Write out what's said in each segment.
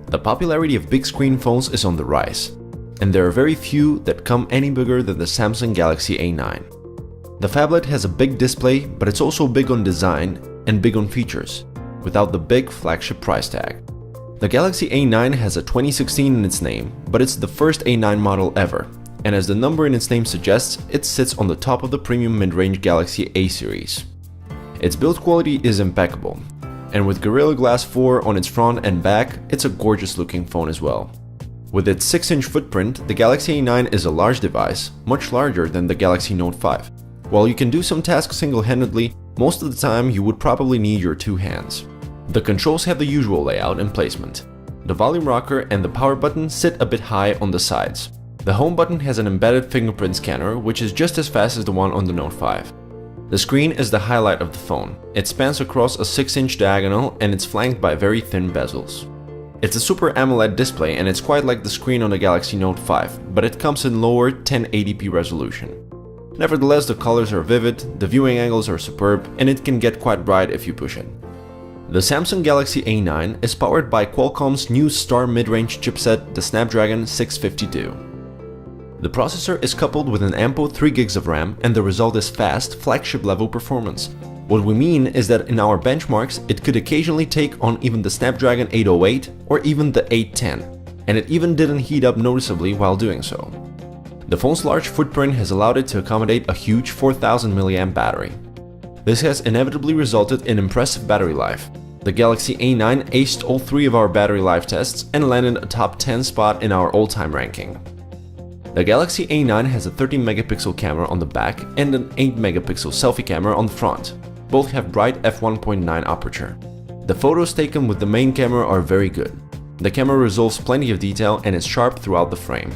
The popularity of big screen phones is on the rise, and there are very few that come any bigger than the Samsung Galaxy A9. The phablet has a big display, but it's also big on design and big on features, without the big flagship price tag. The Galaxy A9 has a 2016 in its name, but it's the first A9 model ever, and as the number in its name suggests, it sits on the top of the premium mid-range Galaxy A series. Its build quality is impeccable, and with Gorilla Glass 4 on its front and back, it's a gorgeous looking phone as well. With its 6-inch footprint, the Galaxy A9 is a large device, much larger than the Galaxy Note 5. While you can do some tasks single-handedly, most of the time you would probably need your two hands. The controls have the usual layout and placement. The volume rocker and the power button sit a bit high on the sides. The home button has an embedded fingerprint scanner, which is just as fast as the one on the Note 5. The screen is the highlight of the phone. It spans across a 6-inch diagonal and it's flanked by very thin bezels. It's a Super AMOLED display and it's quite like the screen on the Galaxy Note 5, but it comes in lower 1080p resolution. Nevertheless, the colors are vivid, the viewing angles are superb, and it can get quite bright if you push it. The Samsung Galaxy A9 is powered by Qualcomm's new star mid-range chipset, the Snapdragon 652. The processor is coupled with an ample 3GB of RAM, and the result is fast, flagship-level performance. What we mean is that in our benchmarks, it could occasionally take on even the Snapdragon 808 or even the 810, and it even didn't heat up noticeably while doing so. The phone's large footprint has allowed it to accommodate a huge 4000 mAh battery. This has inevitably resulted in impressive battery life. The Galaxy A9 aced all three of our battery life tests and landed a top 10 spot in our all-time ranking. The Galaxy A9 has a 13-megapixel camera on the back and an 8-megapixel selfie camera on the front. Both have bright f1.9 aperture. The photos taken with the main camera are very good. The camera resolves plenty of detail and is sharp throughout the frame.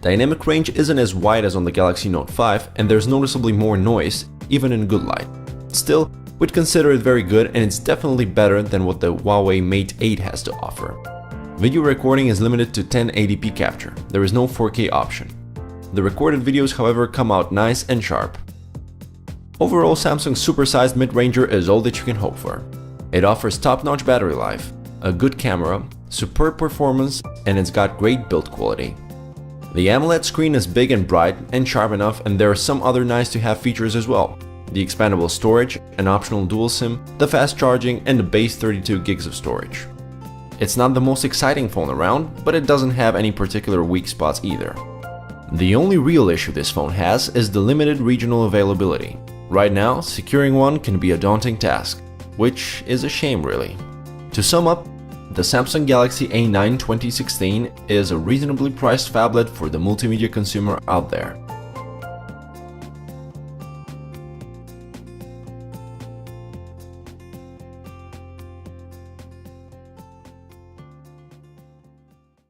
Dynamic range isn't as wide as on the Galaxy Note 5, and there's noticeably more noise, even in good light. Still, we'd consider it very good, and it's definitely better than what the Huawei Mate 8 has to offer. Video recording is limited to 1080p capture. There is no 4K option. The recorded videos, however, come out nice and sharp. Overall, Samsung's supersized mid-ranger is all that you can hope for. It offers top-notch battery life, a good camera, superb performance, and it's got great build quality. The AMOLED screen is big and bright and sharp enough, and there are some other nice-to-have features as well. The expandable storage, an optional dual SIM, the fast charging, and the base 32GB of storage. It's not the most exciting phone around, but it doesn't have any particular weak spots either. The only real issue this phone has is the limited regional availability. Right now, securing one can be a daunting task, which is a shame really. To sum up, the Samsung Galaxy A9 2016 is a reasonably priced phablet for the multimedia consumer out there.